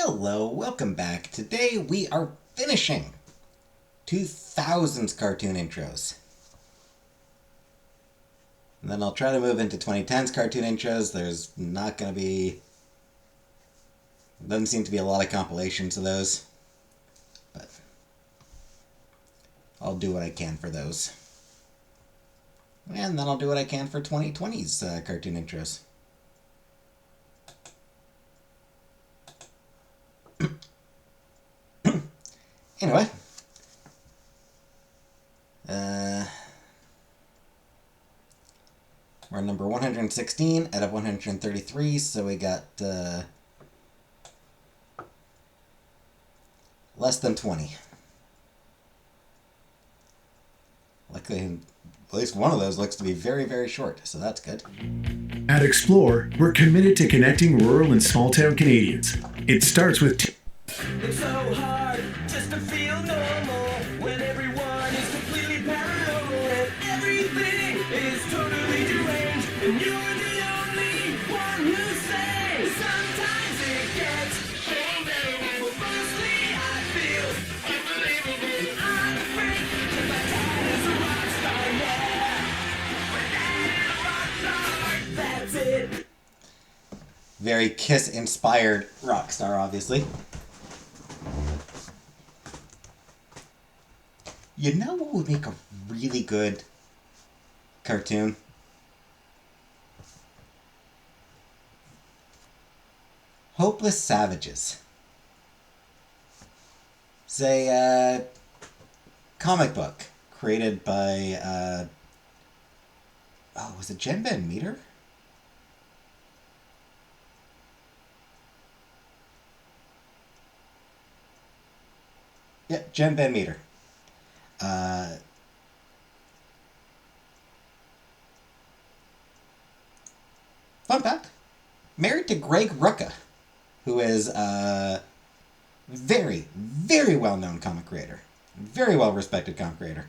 Hello, welcome back. Today we are finishing 2000s cartoon intros. And then I'll try to move into 2010s cartoon intros. There's not going to be... Doesn't seem to be a lot of compilations of those. But I'll do what I can for those. And then I'll do what I can for 2020s cartoon intros. Anyway, we're number 116 out of 133, so we got less than 20. Luckily, at least one of those looks to be very, very short, so that's good. At Explore, we're committed to connecting rural and small-town Canadians. It starts with... It's so hard just to feel normal when everyone is completely paranormal and everything is totally deranged and you're the only one who's sane. Sometimes it gets unbelievable, but mostly I feel unbelievable. And I'm afraid that my dad is a rock star, yeah. My dad is a rock star, that's it. Very Kiss-inspired rock star, obviously. You know what would make a really good cartoon? Hopeless Savages. It's a comic book created by, was it Jen Van Meter? Yeah, Jen Van Meter. Fun fact, married to Greg Rucka, who is a very, very well-known comic creator. Very well-respected comic creator.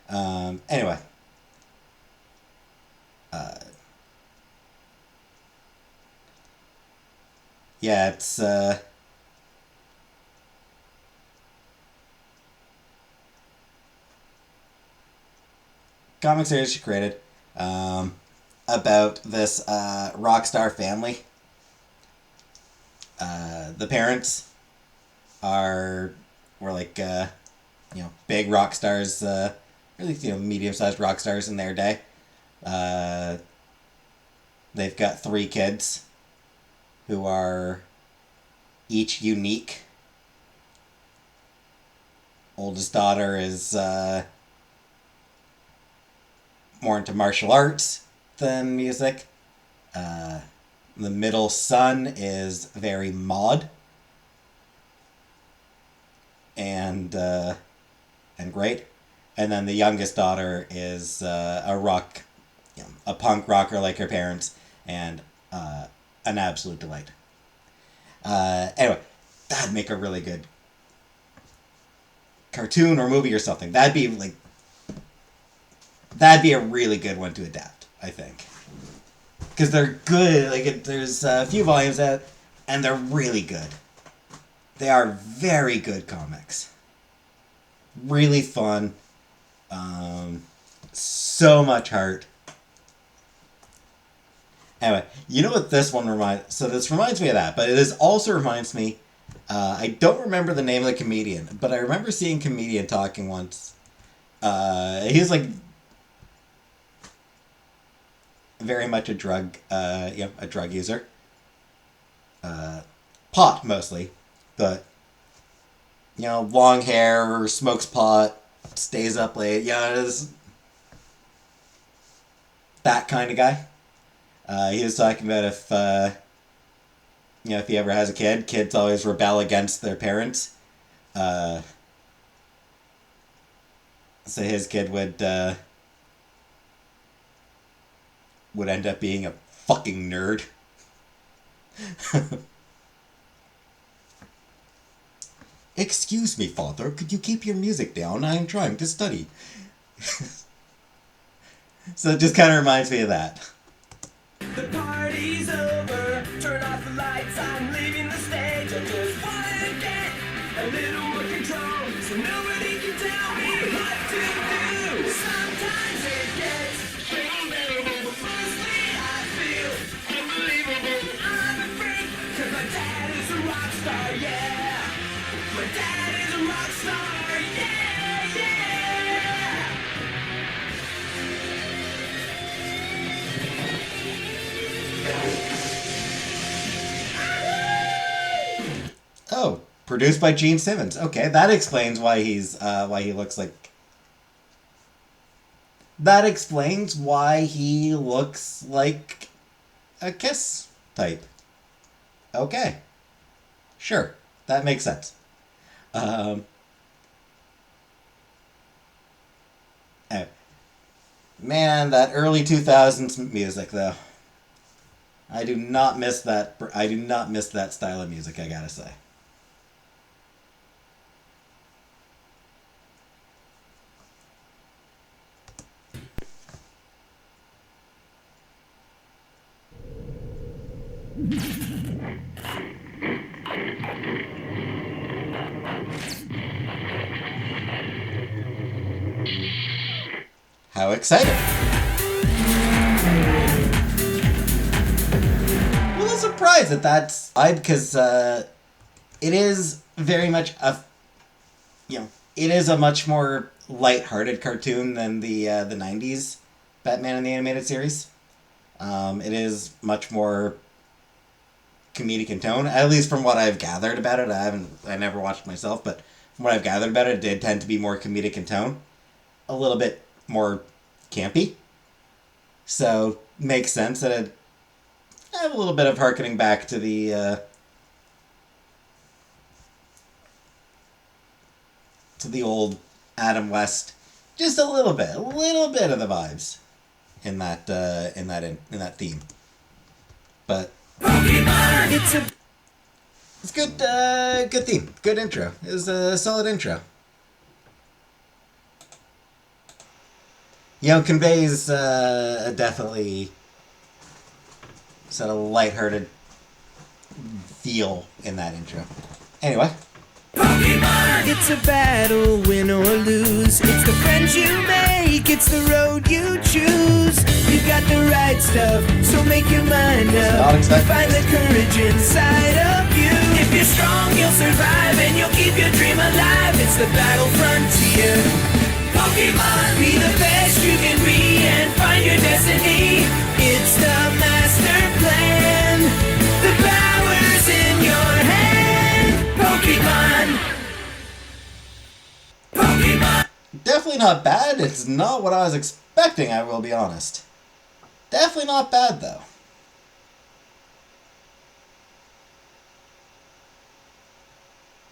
Anyway. Yeah, it's, comic series she created about this rock star family. The parents were like big rock stars, really medium-sized rock stars in their day. They've got 3 kids who are each unique. Oldest daughter is more into martial arts than music. The middle son is very mod and great, and then the youngest daughter is a punk rocker like her parents, and an absolute delight. Anyway, that'd make a really good cartoon or movie or something. That'd be a really good one to adapt, I think. Because they're good. There's a few volumes out, and they're really good. They are very good comics. Really fun. So much heart. Anyway, you know what this one reminds... So this reminds me of that, but it also reminds me... I don't remember the name of the comedian, but I remember seeing a comedian talking once. He was like... very much a drug user. Pot, mostly. But, long hair, smokes pot, stays up late. Yeah, it is that kind of guy. He was talking about if he ever has a kid, kids always rebel against their parents. So his kid would end up being a fucking nerd. Excuse me, father, could you keep your music down? I am trying to study. So it just kind of reminds me of that. The party's over, turn off the a little more control, so nobody can tell me what to do. Sometimes it gets unbearable, but mostly I feel unbelievable. I'm a freak, 'cause my dad is a rock star, yeah. My dad is a rock star, yeah, yeah. Oh, produced by Gene Simmons. Okay, that explains why why he looks like. That explains why he looks like a Kiss type. Okay, sure, that makes sense. Man, that early 2000s music though. I do not miss that. I do not miss that style of music, I gotta say. How exciting! I'm a little surprised that that's because it is very much it is a much more light-hearted cartoon than the '90s Batman in the Animated Series. It is much more comedic in tone, at least from what I've gathered about it. I never watched it myself, but from what I've gathered about it, it did tend to be more comedic in tone, a little bit more campy. So makes sense that it have a little bit of harkening back to the old Adam West, just a little bit of the vibes in that theme. But it's good. Good theme. Good intro. It was a solid intro. Conveys a definitely sort of lighthearted feel in that intro. Anyway. It's a battle, win or lose. It's the friends you make, it's the road you choose. You got the right stuff, so make your mind up. Find the courage inside of you. If you're strong, you'll survive and you'll keep your dream alive. It's the battle frontier. Pokemon, be the best you can be and find your destiny. It's the master plan. The power's in your hand. Pokemon. Pokemon. Definitely not bad. It's not what I was expecting, I will be honest. Definitely not bad, though.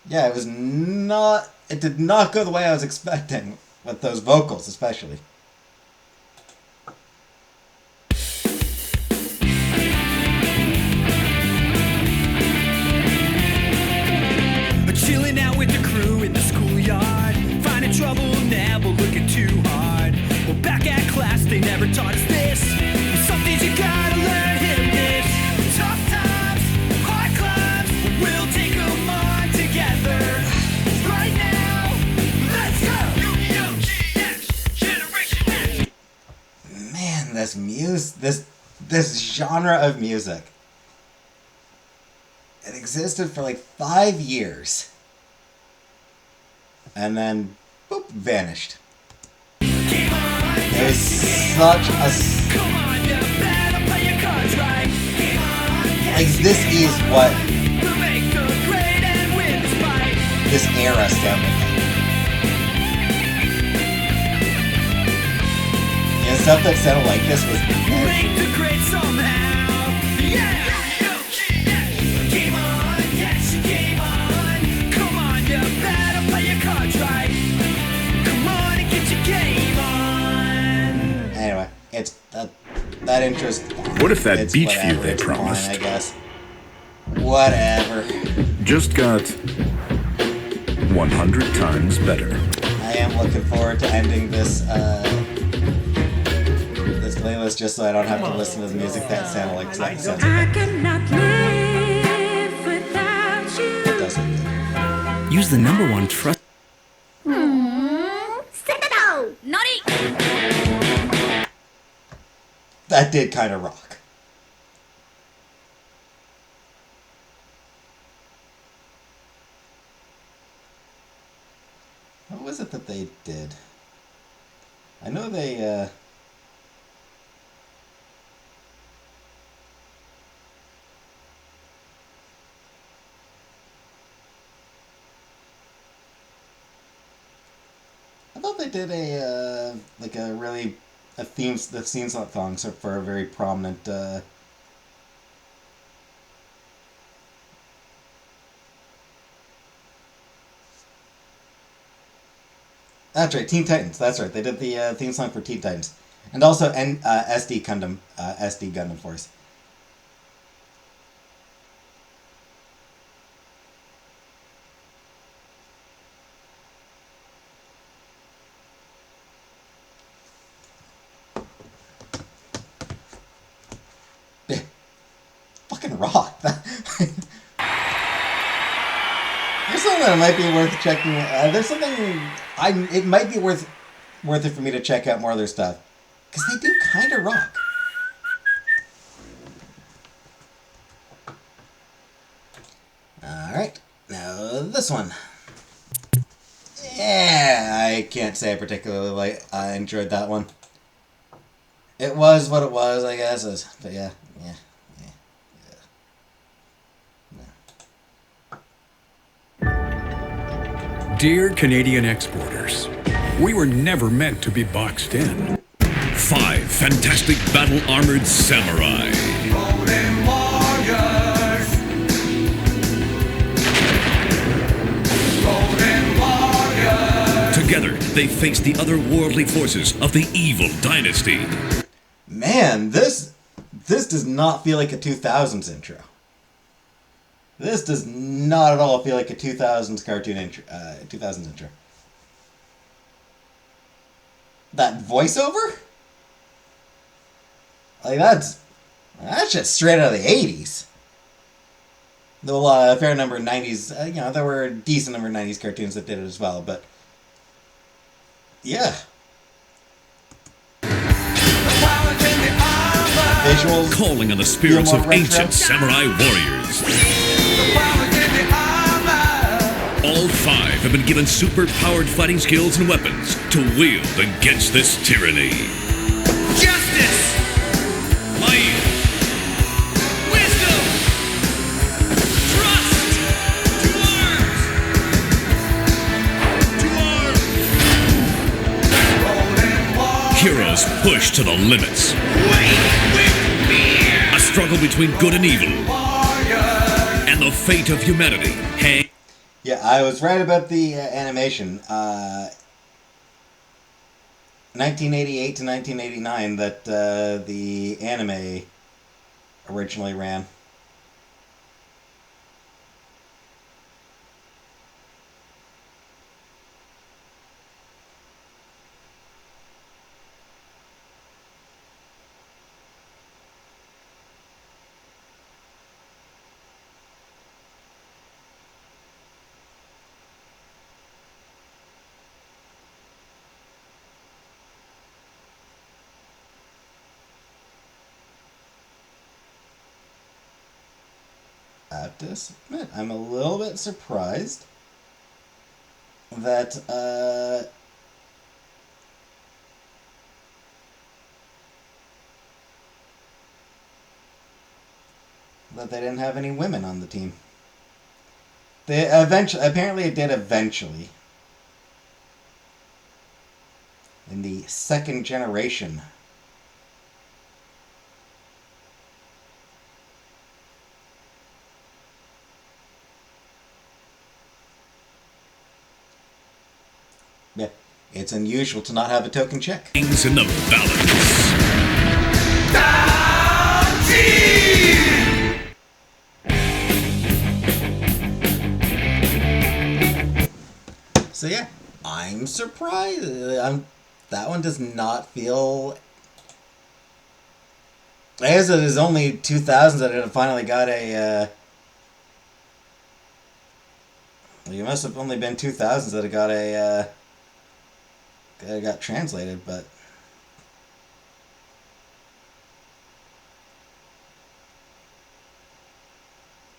Yeah, it was not... It did not go the way I was expecting, with those vocals especially. Chilling out with the crew in the schoolyard, finding trouble, never looking too hard. Well, back at class, they never taught us this. Some things you gotta learn, hit or miss. Tough times, hard climbs, we'll take them on together. Right now, let's go! Yu-Gi-Oh! GX, Generation X. Man, this genre of music. It existed for like 5 years. And then, boop, vanished. It was such a... Like, this is what this era sounded like. Stuff that sounded like this was... Make the grade somehow. Yeah! Game on, yes, game on. Come on, you better play your cards right. Come on and get your game on. Anyway, it's that intro's fine. What if that It's beach whatever, view they it's promised? Fine, I guess. Whatever. Just got 100 times better. I am looking forward to ending this this playlist just so I don't have to listen to the music that sounded like that sounds I cannot live without you. It does look good. You who's the number one trust. That did kind of rock. What was it that they did? I know they, I thought they did a, like a really, the theme songs for a very prominent, That's right, Teen Titans. That's right. They did the theme song for Teen Titans, and also SD Gundam Force. Yeah. Fucking rock. There's something that might be worth checking. There's something it might be worth it for me to check out more of their stuff, because they do kind of rock. All right, now this one. Yeah, I can't say I particularly enjoyed that one. It was what it was, I guess. But yeah. Dear Canadian exporters, we were never meant to be boxed in. 5 fantastic battle-armored samurai. Golden warriors. Golden warriors. Together, they face the otherworldly forces of the evil dynasty. Man, this does not feel like a 2000s intro. This does not at all feel like a 2000s cartoon intro. 2000s intro. That voiceover? Like that's just straight out of the 80s. Though a fair number of 90s, there were a decent number of 90s cartoons that did it as well, but yeah. Visuals. Calling on the spirits Feel of more retro. ancient samurai warriors. All 5 have been given super-powered fighting skills and weapons to wield against this tyranny. Justice. Light, Wisdom. Trust. heroes pushed to the limits. A struggle between good and evil. And the fate of humanity hang. Yeah, I was right about the animation. 1988 to 1989 that the anime originally ran. I have to admit, I'm a little bit surprised that that they didn't have any women on the team. They apparently it did eventually. In the second generation. Yeah, it's unusual to not have a token check. Things in the balance. So yeah, I'm surprised. That one does not feel. I guess it is only 2000s that it finally got a. Well, you must have only been 2000s that it got got translated, but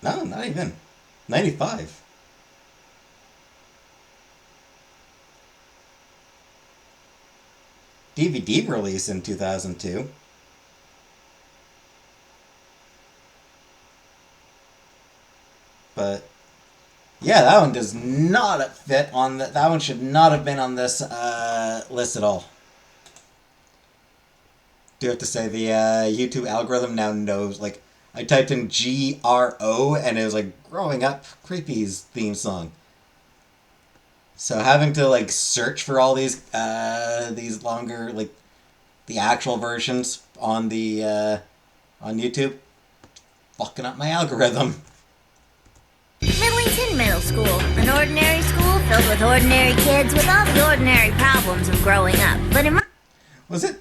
no, not even 95. DVD release in 2002. But yeah, that one does not fit on the. That one should not have been on this list at all. Do have to say the YouTube algorithm now knows. Like, I typed in GRO and it was like Growing Up Creepy's theme song. So having to like search for all these longer, like the actual versions on the on YouTube, fucking up my algorithm. Middlington Middle School, an ordinary school filled with ordinary kids with all the ordinary problems of growing up. But in my Was it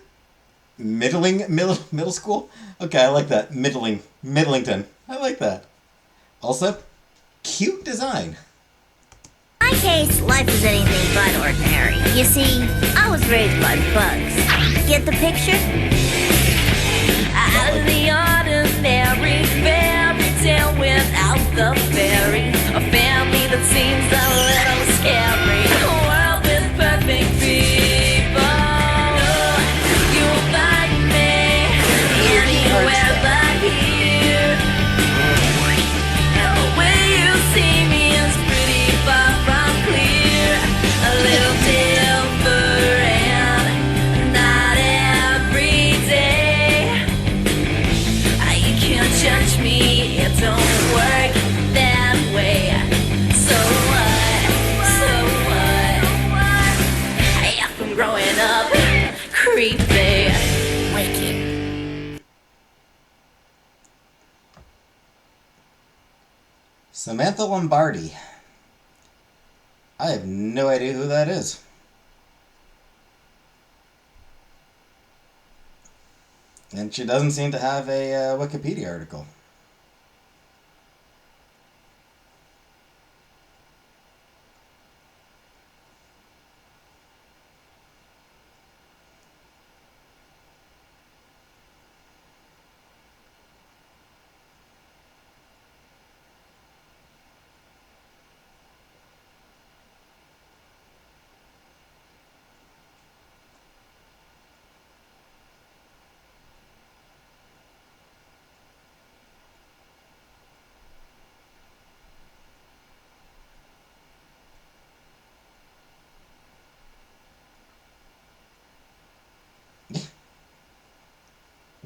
middle school? Okay, I like that. Middlington. I like that. Also, cute design. case, life is anything but ordinary. You see, I was raised by bugs. Get the picture? Out of the ordinary fairy tale without the fairy. A family that seems a little scary. A world with perfect people. You'll find me anywhere but here. And the way you see me is pretty far from clear. A little different, not every day. You can't judge me, it don't work that way. So what? If I'm growing up creepy, wicked. Samantha Lombardi. I have no idea who that is. And she doesn't seem to have a Wikipedia article.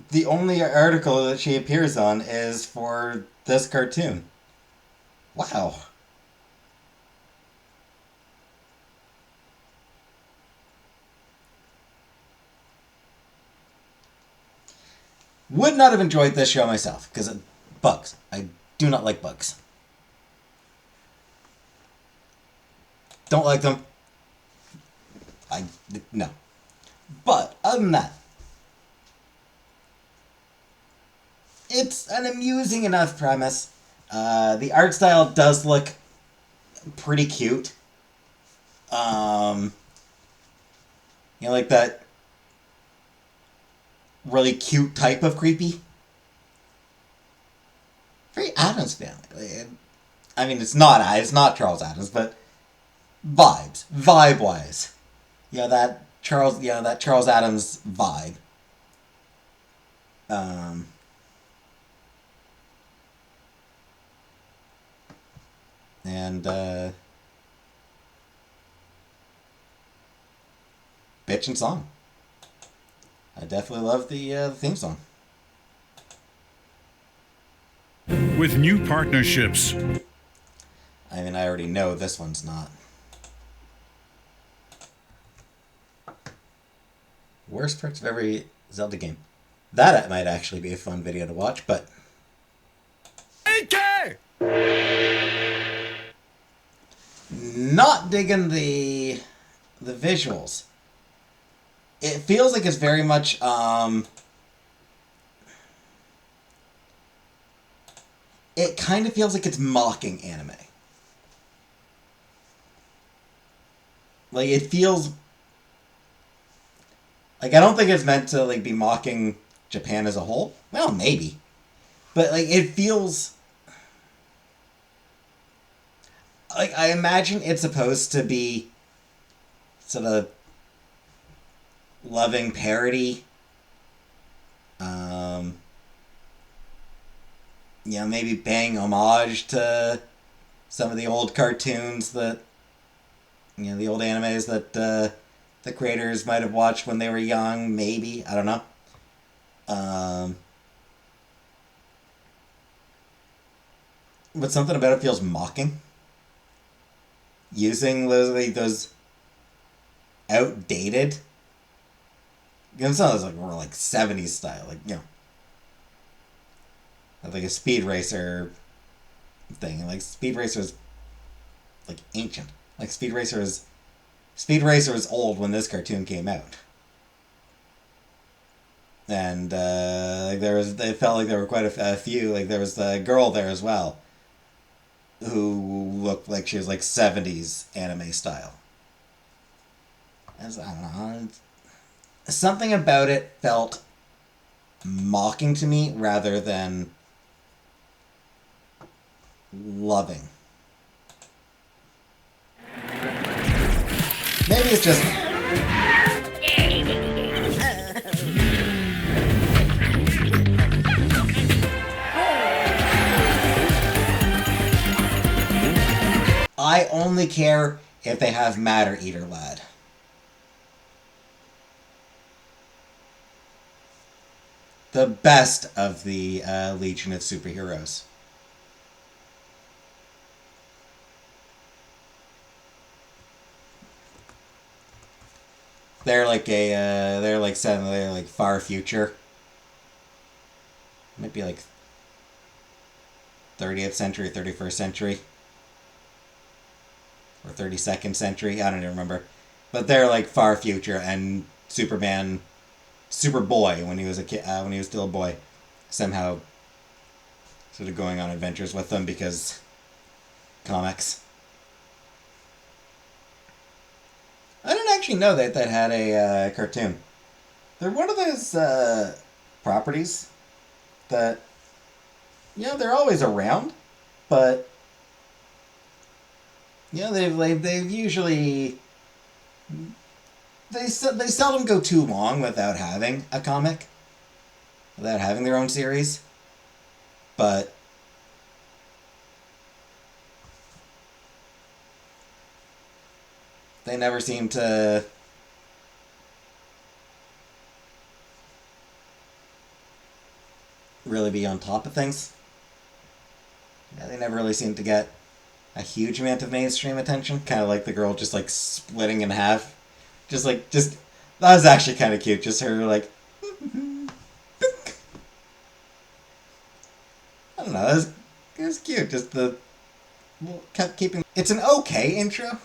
The only article that she appears on is for this cartoon. Wow. Would not have enjoyed this show myself, because bugs. I do not like bugs. Don't like them. No. But, other than that, it's an amusing enough premise. The art style does look pretty cute. Like that really cute type of creepy. Very Addams Family. I mean, it's not Charles Addams, but vibe-wise. That Charles Addams vibe. And bitch and song. I definitely love the theme song. With new partnerships. I mean, I already know this one's not. Worst parts of every Zelda game. That might actually be a fun video to watch, but... Not digging the visuals. It feels like it's very much it kind of feels like it's mocking anime. like it feels like I don't think it's meant to like be mocking Japan as a whole. Well, maybe, but like it feels like I imagine it's supposed to be sort of loving parody. You know, maybe paying homage to some of the old cartoons that, you know, the old animes that the creators might have watched when they were young. Maybe, I don't know. But something about it feels mocking. Using those outdated. You know, some of those like more like 70s style, like, you know, like a Speed Racer thing. Like Speed Racer is like ancient. Like Speed Racer was old when this cartoon came out. And like it felt like there were quite a few. Like there was the girl there as well, who looked like she was like 70s anime style. As I don't know, something about it felt mocking to me rather than loving. Maybe it's just I only care if they have Matter Eater Lad. The best of the Legion of Superheroes. They're like they're like far future. Might be like 30th century, 31st century. Or 32nd century, I don't even remember. But they're like far future, and Superboy, when he was a kid, when he was still a boy, somehow sort of going on adventures with them because comics. I didn't actually know that had a cartoon. They're one of those properties that, you know, they're always around, but, you know, they've usually they seldom go too long without having a comic, without having their own series, but they never seem to really be on top of things. Yeah, they never really seem to get a huge amount of mainstream attention. Kind of like the girl just like splitting in half. Just that was actually kind of cute. Just her like, I don't know. It was cute. Just kept keeping. It's an okay intro.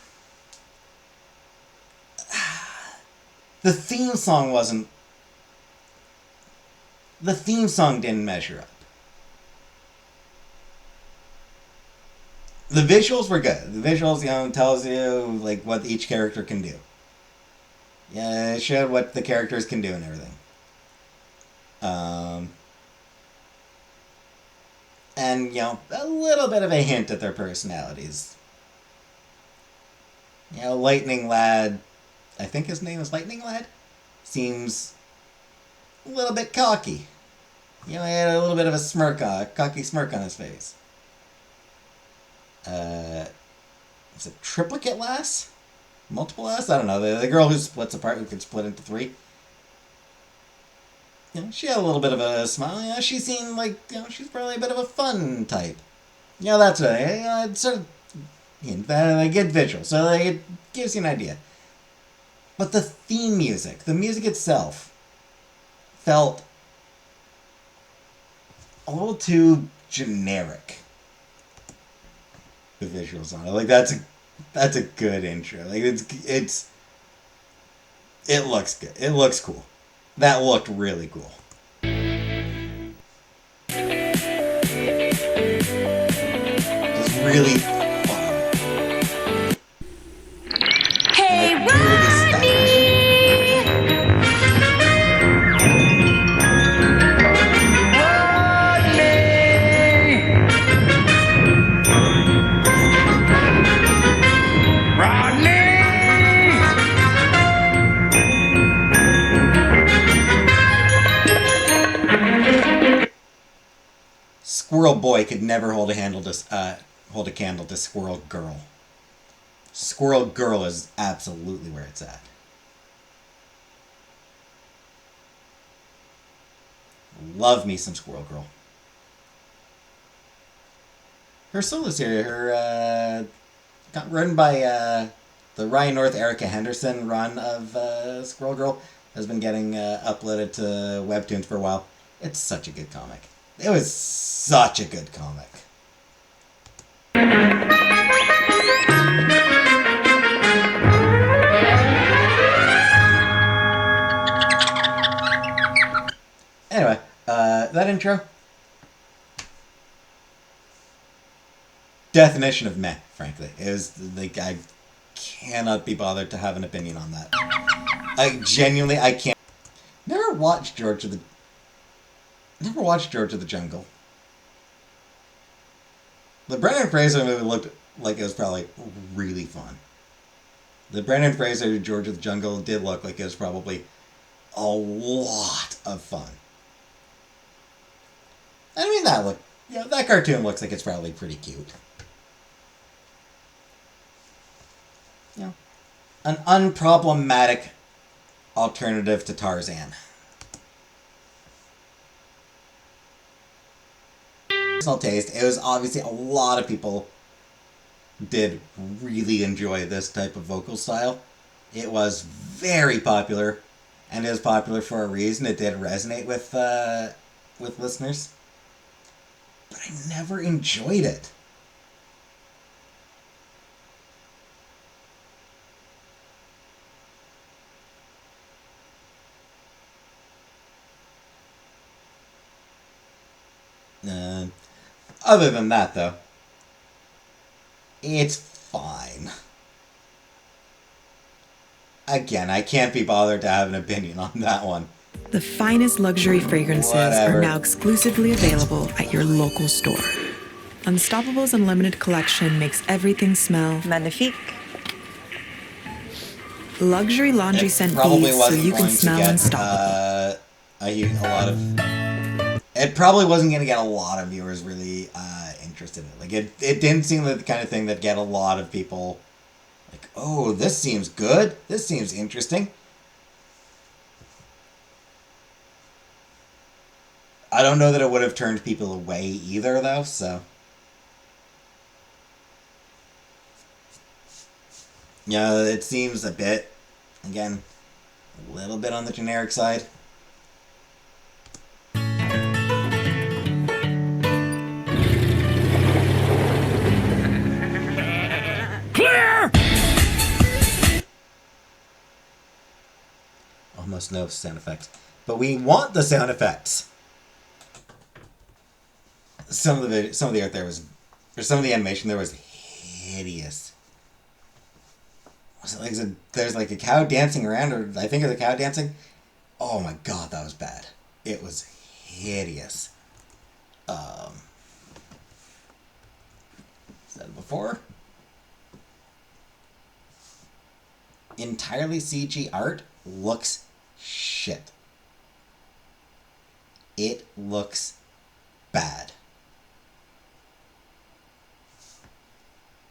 The theme song wasn't. The theme song didn't measure up. The visuals were good. The visuals, you know, tells you like what each character can do. Yeah, it showed what the characters can do and everything. And, you know, a little bit of a hint at their personalities. You know, Lightning Lad, I think his name is Lightning Lad, seems a little bit cocky. You know, he had a little bit of a cocky smirk on his face. Is it Triplicate Lass? Multiple Lass? I don't know. The girl who splits apart, who can split into three. You know, she had a little bit of a smile. You know, she seemed like, you know, she's probably a bit of a fun type. You know, that's what it's sort of, you know, a good visual. So like, it gives you an idea. But the theme music, the music itself, felt a little too generic. The visuals on it, like that's a good intro. Like it looks good. It looks cool. That looked really cool. Just really fun. Hey, like, Squirrel Boy could never hold a candle to Squirrel Girl. Squirrel Girl is absolutely where it's at. Love me some Squirrel Girl. Her solo series, got run by the Ryan North, Erica Henderson run of Squirrel Girl has been getting uploaded to Webtoons for a while. It's such a good comic. It was such a good comic. Anyway, that intro. Definition of meh, frankly. It was like, I cannot be bothered to have an opinion on that. I can't. Never watched George of the Jungle. The Brendan Fraser movie looked like it was probably really fun. The Brendan Fraser George of the Jungle did look like it was probably a lot of fun. I mean, that cartoon looks like it's probably pretty cute. You know, an unproblematic alternative to Tarzan. Personal taste, it was obviously a lot of people did really enjoy this type of vocal style. It was very popular, and it was popular for a reason. It did resonate with listeners, but I never enjoyed it. Other than that, though, it's fine. Again, I can't be bothered to have an opinion on that one. The finest luxury fragrances Whatever. are now exclusively available at your local store. Unstoppable's Unlimited Collection makes everything smell Magnifique. luxury laundry scent beads so you can smell unstoppable. It probably wasn't going to get a lot of viewers really interested in it. Like, it didn't seem like the kind of thing that get a lot of people like, oh, this seems good. This seems interesting. I don't know that it would have turned people away either, though, so. Yeah, it seems a bit, again, a little bit on the generic side. Clear! Almost no sound effects. But we want the sound effects. Some of the art there was, or some of the animation there was hideous. Was it like there's like a cow dancing around, or I think it was a cow dancing. Oh my god, that was bad. It was hideous. Said it before. Entirely CG art looks shit. It looks bad.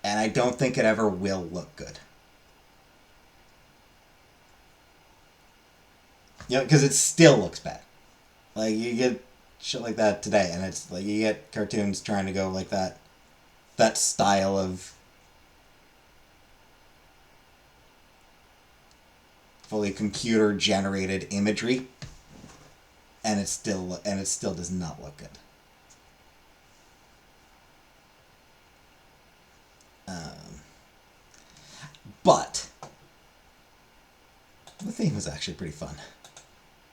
And I don't think it ever will look good. You know, because it still looks bad. Like, you get shit like that today, and it's like, you get cartoons trying to go like that style of fully computer generated imagery, and it still does not look good. But the theme was actually pretty fun.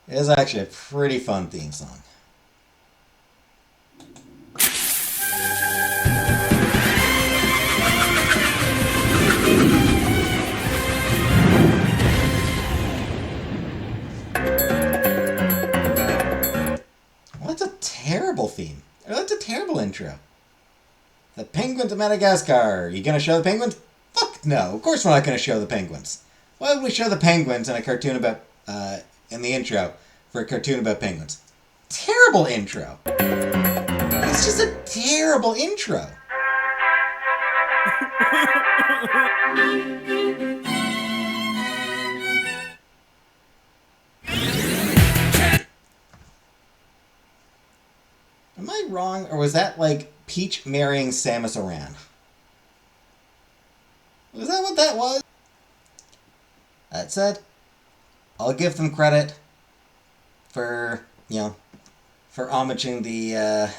It is actually a pretty fun theme song. Well, that's a terrible theme. That's a terrible intro. The Penguins of Madagascar. Are you going to show the penguins? Fuck no. Of course we're not going to show the penguins. Why would we show the penguins in a cartoon about, in the intro for a cartoon about penguins? Terrible intro. It's It's just a terrible intro. Am I wrong, or was that like Peach marrying Samus Aran? Was that what that was? That said, I'll give them credit for, for homaging the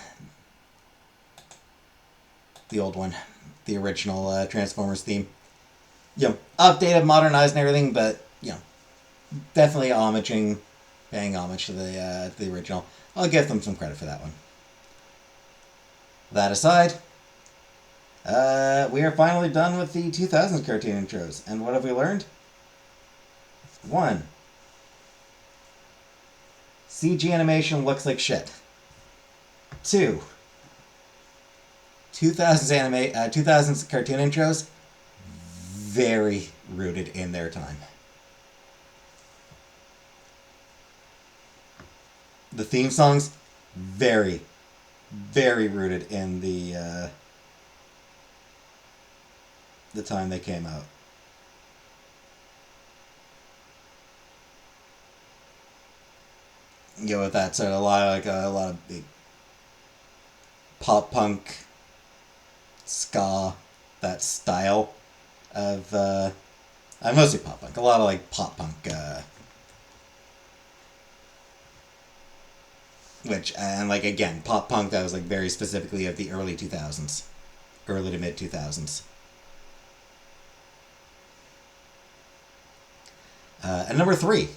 old one, the original Transformers theme. Updated, modernized, and everything, but definitely paying homage to the original. I'll give them some credit for that one. That aside, we are finally done with the 2000s cartoon intros, and what have we learned? 1. CG animation looks like shit. 2. 2000s cartoon intros, very rooted in their time. The theme songs, very, very rooted in the time they came out. With that said, a lot of big pop punk, ska, that style of mostly pop punk. A lot of like pop punk, which and like again pop punk that was like very specifically of the early 2000s, early to mid 2000s. And number 3.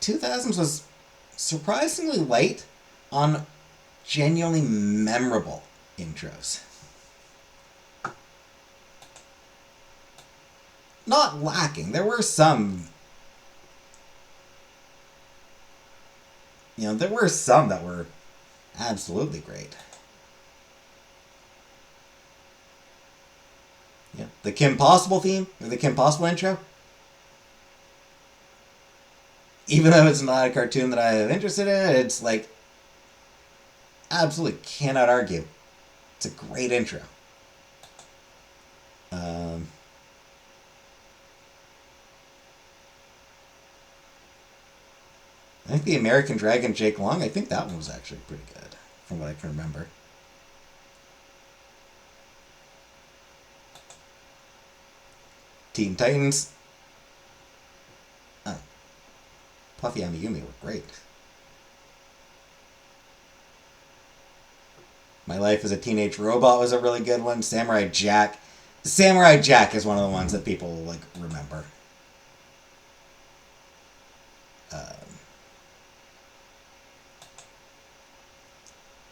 2000s was surprisingly light on genuinely memorable intros. Not lacking. There were some. There were some that were absolutely great. The Kim Possible theme, or the Kim Possible intro. Even though it's not a cartoon that I am interested in, it's like absolutely cannot argue. It's a great intro. I think the American Dragon Jake Long, I think that one was actually pretty good, from what I can remember. Teen Titans. Puffy Amiyumi were great. My Life as a Teenage Robot was a really good one. Samurai Jack. Samurai Jack is one of the ones that people like remember.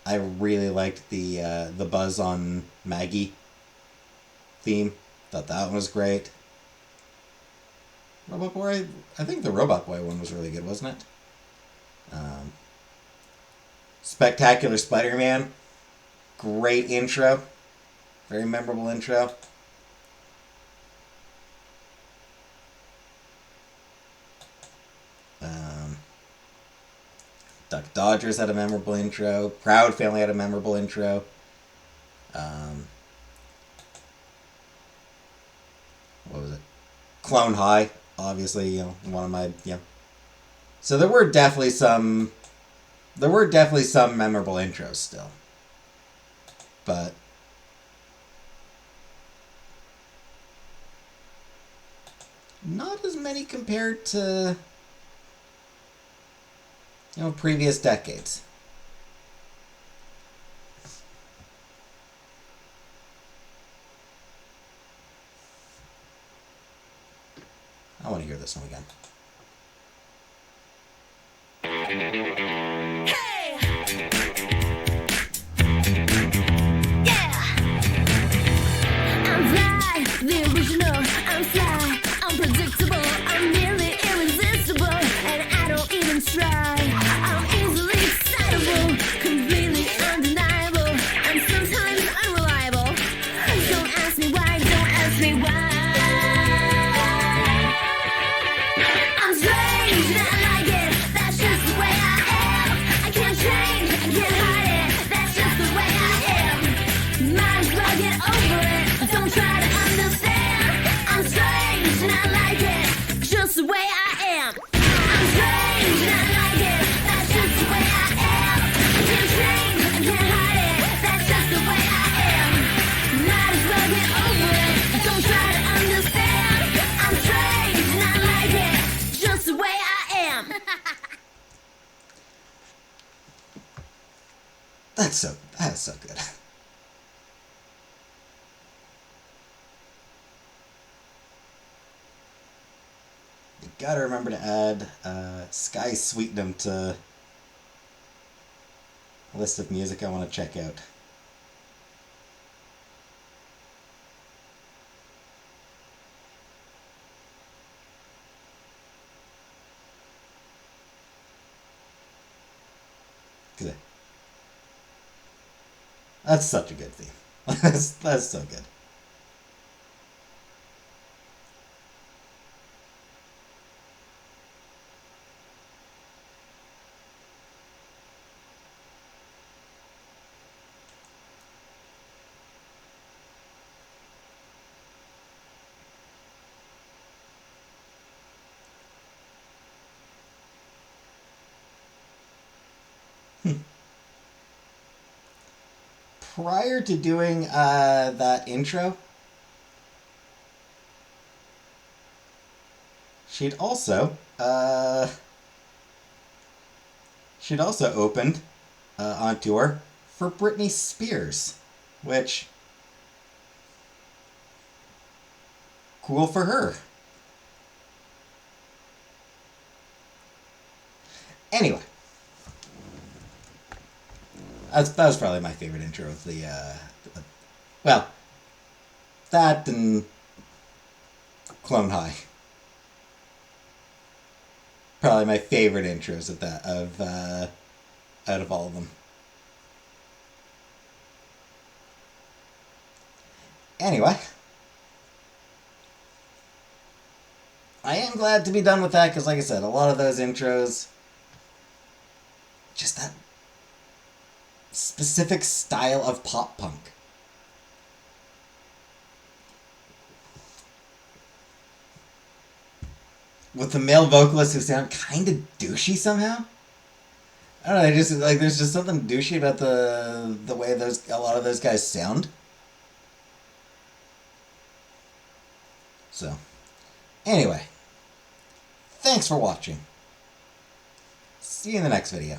I really liked the Buzz on Maggie theme. Thought that one was great. Robot Boy, I think the Robot Boy one was really good, wasn't it? Spectacular Spider-Man, great intro, very memorable intro. Duck Dodgers had a memorable intro. Proud Family had a memorable intro. What was it? Clone High, obviously, one of my, So there were definitely some memorable intros still. But not as many compared to previous decades. I want to hear this one again. I'm fly, the original. I'm fly, unpredictable. I'm nearly irresistible, and I don't even try. I'm easily excitable, completely undeniable, and sometimes unreliable. Don't ask me why, don't ask me why. I'm strange, and I like it. That's just the way I am. That is so good. You gotta remember to add Sky Sweetnam to a list of music I want to check out. That's such a good theme. That's so good. Prior to doing that intro, she'd also opened on tour for Britney Spears, which cool for her. Anyway. That was probably my favorite intro of the, well, that and Clone High. Probably my favorite intros of that, out of all of them. Anyway. I am glad to be done with that, because like I said, a lot of those intros, just that specific style of pop punk. With the male vocalists who sound kind of douchey somehow. I don't know, just like there's just something douchey about the way a lot of those guys sound. So, anyway, thanks for watching. See you in the next video.